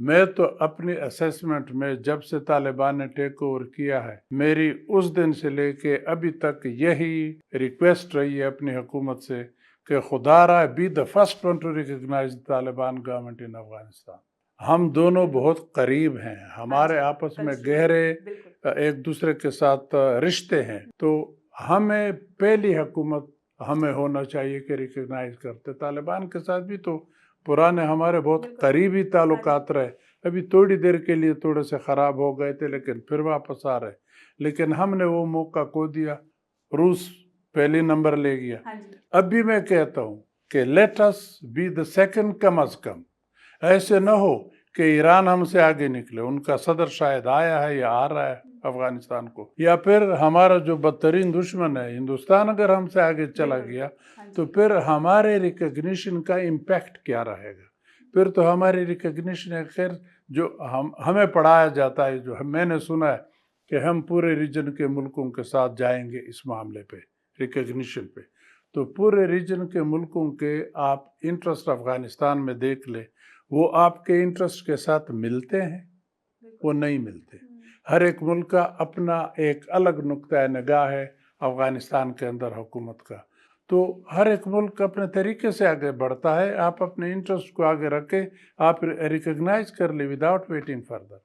میں تو اپنی اسیسمنٹ میں جب سے طالبان نے ٹیک اوور کیا ہے، میری اس دن سے لے کے ابھی تک یہی ریکویسٹ رہی ہے اپنی حکومت سے کہ خدا را be the first one to recognise Taliban government in Afghanistan. ہم دونوں بہت قریب ہیں، ہمارے آپس میں گہرے ایک دوسرے کے ساتھ رشتے ہیں، تو ہمیں پہلی حکومت ہمیں ہونا چاہیے کہ ریکگنائز کرتے۔ طالبان کے ساتھ بھی تو پرانے ہمارے بہت قریبی تعلقات رہے، ابھی تھوڑی دیر کے لیے تھوڑے سے خراب ہو گئے تھے لیکن پھر واپس آ رہے، لیکن ہم نے وہ موقع کھو دیا، روس پہلی نمبر لے گیا۔ اب بھی میں کہتا ہوں کہ let us be the second کم از کم، ایسے نہ ہو کہ ایران ہم سے آگے نکلے، ان کا صدر شاید آیا ہے یا آ رہا ہے افغانستان کو، یا پھر ہمارا جو بدترین دشمن ہے ہندوستان اگر ہم سے آگے چلا گیا تو پھر ہمارے ریکگنیشن کا امپیکٹ کیا رہے گا؟ پھر تو ہماری ریکگنیشن خیر جو ہمیں پڑھایا جاتا ہے، جو میں نے سنا ہے کہ ہم پورے ریجن کے ملکوں کے ساتھ جائیں گے اس معاملے پہ، ریکگنیشن پہ، تو پورے ریجن کے ملکوں کے آپ انٹرسٹ افغانستان میں دیکھ لیں، وہ آپ کے انٹرسٹ کے ساتھ ملتے ہیں؟ وہ نہیں ملتے۔ ہر ایک ملک کا اپنا ایک الگ نقطہ نگاہ ہے افغانستان کے اندر حکومت کا، تو ہر ایک ملک اپنے طریقے سے آگے بڑھتا ہے۔ آپ اپنے انٹرسٹ کو آگے رکھیں، آپ ریکگنائز کر لیں وداؤٹ ویٹنگ فردر۔